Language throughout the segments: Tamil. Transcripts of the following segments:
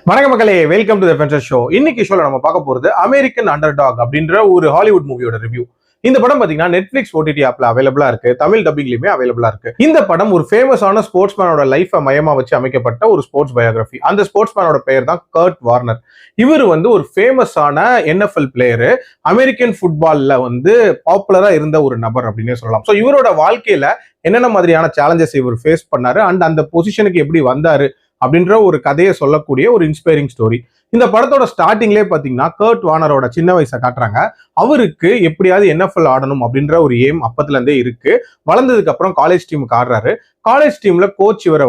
வணக்கம் மக்களே, welcome to the adventure show. இன்னைக்கு ஷோல நம்ம பார்க்க போறது அமெரிக்கன் அண்டர்டாக் அப்படின்ற ஒரு ஹாலிவுட் மூவியோட ரிவ்யூ. இந்த படம் பாத்தீங்கன்னா நெட்ஃபிளிக்ஸ் ஓடிடி ஆப்ல அவைலபிளா இருக்கு, தமிழ் டப்பிங்லயுமே அவைலபிளா இருக்கு. இந்த படம் ஒரு ஃபேமஸான ஸ்போர்ட்ஸ்மேனோட லைஃபை மையமா வச்சு அமைக்கப்பட்ட ஒரு ஸ்போர்ட்ஸ் பயோகிராஃபி. அந்த ஸ்போர்ட்ஸ்மேனோட பெயர் தான் கர்ட் வார்னர். இவர் ஒரு ஃபேமஸான NFL பிளேயரு, அமெரிக்கன் ஃபுட்பால்ல பாப்புலரா இருந்த ஒரு நபர் அப்படின்னே சொல்லலாம். ஸோ இவரோட வாழ்க்கையில என்னென்ன மாதிரியான சேலஞ்சஸ் இவர் ஃபேஸ் பண்ணாரு அண்ட் அந்த பொசிஷனுக்கு எப்படி வந்தாரு அப்படின்ற ஒரு கதையை சொல்லக்கூடிய ஒரு இன்ஸ்பைரிங் ஸ்டோரி. இந்த படத்தோட ஸ்டார்டிங்லேயே பாத்தீங்கன்னா கர்ட் வார்னரோட சின்ன வயசை காட்டுறாங்க. அவருக்கு எப்படியாவது NFL ஆடணும் அப்படின்ற ஒரு எய்ம் அப்பத்துல இருந்தே இருக்கு. வளர்ந்ததுக்கு அப்புறம் காலேஜ் டீமுக்கு ஆடுறாரு. காலேஜ் டீம்ல கோச் இவரை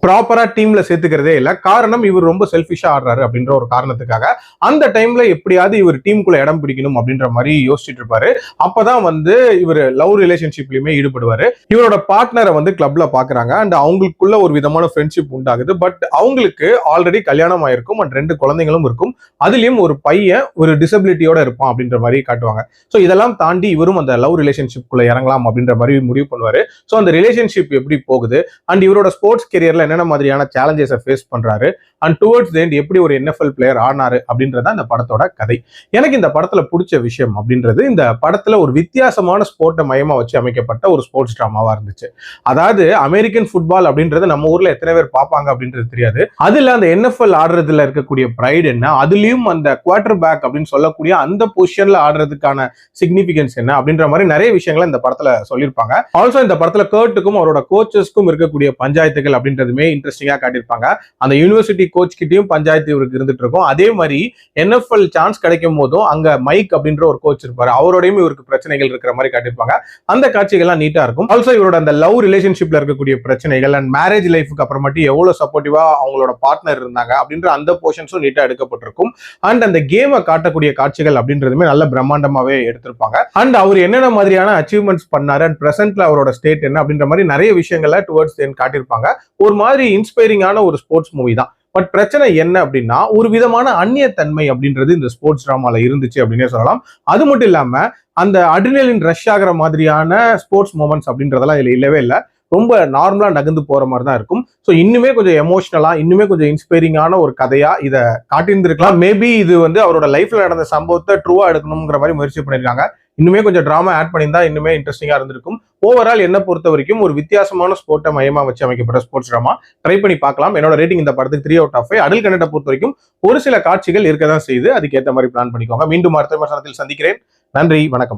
ப்ராப்பரா டீம்ல சேர்த்துக்கிறதே இல்லை. காரணம், இவர் ரொம்ப செல்ஃபிஷா ஆடுறாரு அப்படின்ற ஒரு காரணத்துக்காக அந்த டைம்ல எப்படியாவது இவர் டீமுக்குள்ள இடம் பிடிக்கணும் அப்படின்ற மாதிரி யோசிச்சுட்டு இருப்பாரு. அப்பதான் இவர் லவ் ரிலேஷன்ஷிப்லயுமே ஈடுபடுவாரு. இவரோட பார்ட்னரை கிளப்ல பாக்குறாங்க அண்ட் அவங்களுக்குள்ள ஒரு விதமான ஃப்ரெண்ட்ஷிப் உண்டாகுது. பட் அவங்களுக்கு ஆல்ரெடி கல்யாணம் ஆயிருக்கும் அண்ட் 2 குழந்தைகளும் இருக்கும். அதுலயும் ஒரு பையன் ஒரு டிசபிலிட்டியோட இருப்பான் அப்படின்ற மாதிரி காட்டுவாங்க. ஸோ இதெல்லாம் தாண்டி இவரும் அந்த லவ் ரிலேஷன்ஷிப்குள்ள இறங்கலாம் அப்படின்ற மாதிரி முடிவு பண்ணுவாரு. ஸோ அந்த ரிலேஷன்ஷிப் எப்படி போகுது அண்ட் இவரோட ஸ்போர்ட்ஸ் கெரியர்ல என்னென்ன மாதிரியான சேலஞ்சஸை ஃபேஸ் பண்றாரு அண்ட் டுவர்ட்ஸ் தி எண்ட் எப்படி ஒரு NFL பிளேயர் ஆனாரு அப்படின்றத இந்த படத்தோட கதை. எனக்கு இந்த படத்துல பிடிச்ச விஷயம் அப்படின்றது, இந்த படத்துல ஒரு வித்தியாசமான ஸ்போர்ட்டை மையமா வச்சு அமைக்கப்பட்ட ஒரு ஸ்போர்ட்ஸ் டிராமாவா இருந்துச்சு. அதாவது அமெரிக்கன் ஃபுட்பால் அப்படின்றது நம்ம ஊர்ல எத்தனை பேர் பார்ப்பாங்க அப்படின்றது தெரியாது. அதுல அந்த NFL ஆடுறதுல இருக்கக்கூடிய பிரைட் என்ன, அதுலயும் அந்த குவார்டர் பேக் அப்படின்னு சொல்லக்கூடிய அந்த பொசிஷன்ல ஆடுறதுக்கான சிக்னிபிகன்ஸ் என்ன அப்படின்ற மாதிரி நிறைய விஷயங்களை இந்த படத்துல சொல்லியிருப்பாங்க. ஆல்சோ இந்த படத்துல கர்ட்டுக்கும் அவரோட கோச்சஸ்க்கும் இருக்கக்கூடிய பஞ்சாயத்துகள் அப்படின்றதுமே இன்ட்ரெஸ்டிங்கா காட்டியிருப்பாங்க. அந்த யூனிவர்சிட்டி கோச் கிட்டயும் பஞ்சாயத்து இவருக்கு இருந்துட்டு இருக்கும். அதே மாதிரி NFL சான்ஸ் கிடைக்கும் போதும் அங்க மைக் அப்படின்ற ஒரு கோச் இருப்பாரு, அவரோடையும் இவருக்கு பிரச்சனைகள் இருக்கிற மாதிரி காட்டியிருப்பாங்க. அந்த காட்சிகள்லாம் நீட்டா இருக்கும். ஆல்சோ இவரோட அந்த லவ் ரிலேஷன்ஷிப்ல இருக்கக்கூடிய பிரச்சனைகள் அண்ட் மேரேஜ் லைஃபுக்கு அப்புறமாட்டி எவ்வளவு சப்போர்ட்டிவா அவங்களோட பார்ட்னர் இருந்தாங்க அப்படின்ற அந்த போர்ஷன்ஸும் நீட்டா எடுக்கப்பட்டிருக்கும். அண்ட் அந்த கேமை காட்டக்கூடிய காட்சிகள் அப்படின்றதுமே நல்ல பிரம்மாண்டமாவே எடுத்திருப்பாங்க. அண்ட் அவர் என்னென்ன மாதிரியான அச்சீவ்மெண்ட்ஸ் பண்ணாரு அண்ட் பிரசன்ட்ல அவரோட ஸ்டேட் என்ன அப்படின்ற மாதிரி நிறைய விஷயங்களை டுவர்ட்ஸ் தி எண்ட் காட்டியிருப்பாங்க. ஒரு மாதிரி இன்ஸ்பைரிங்கான ஒரு ஸ்போர்ட்ஸ் மூவி தான். பட் பிரச்சனை என்ன அப்படின்னா, ஒரு விதமான அந்நியத்தன்மை அப்படின்றது இந்த ஸ்போர்ட்ஸ் டிராமால இருந்துச்சு அப்படின்னே சொல்லலாம். அது மட்டும் இல்லாம அந்த அட்ரினலின் ரஷ் ஆகிற மாதிரியான ஸ்போர்ட்ஸ் மூமெண்ட்ஸ் அப்படின்றதெல்லாம் இதுல இல்லவே இல்லை. ரொம்ப நார்மலா நகர்ந்து போற மாதிரி தான் இருக்கும். ஸோ இன்னுமே கொஞ்சம் எமோஷனலா, இன்னுமே கொஞ்சம் இன்ஸ்பைரிங்கான ஒரு கதையா இதை காட்டியிருந்திருக்கலாம். மேபி இது அவரோட லைஃப்ல நடந்த சம்பவத்தை ட்ரூவா எடுக்கணுங்கிற மாதிரி முயற்சி பண்ணியிருக்காங்க. இன்னுமே கொஞ்சம் டிராமா ஆட் பண்ணியிருந்தா இன்னுமே இன்ட்ரெஸ்டிங்கா இருந்திருக்கும். ஓவரால் என்ன பொறுத்த வரைக்கும் ஒரு வித்தியாசமான ஸ்போர்ட்டை மையமா வச்சு அமைக்கப்பட்ட ஸ்போர்ட்ஸ் டிராமா. ட்ரை பண்ணி பார்க்கலாம். என்னோட ரேட்டிங் இந்த படத்துக்கு 3/5. அடல் கண்டென்ட்டை பொறுத்த வரைக்கும் ஒரு சில காட்சிகள் இருக்க தான் செய்யுது. அதுக்கு ஏற்ற மாதிரி பிளான் பண்ணிக்கோங்க. மீண்டும் அடுத்த விமர்சனத்தில் சந்திக்கிறேன். நன்றி, வணக்கம்.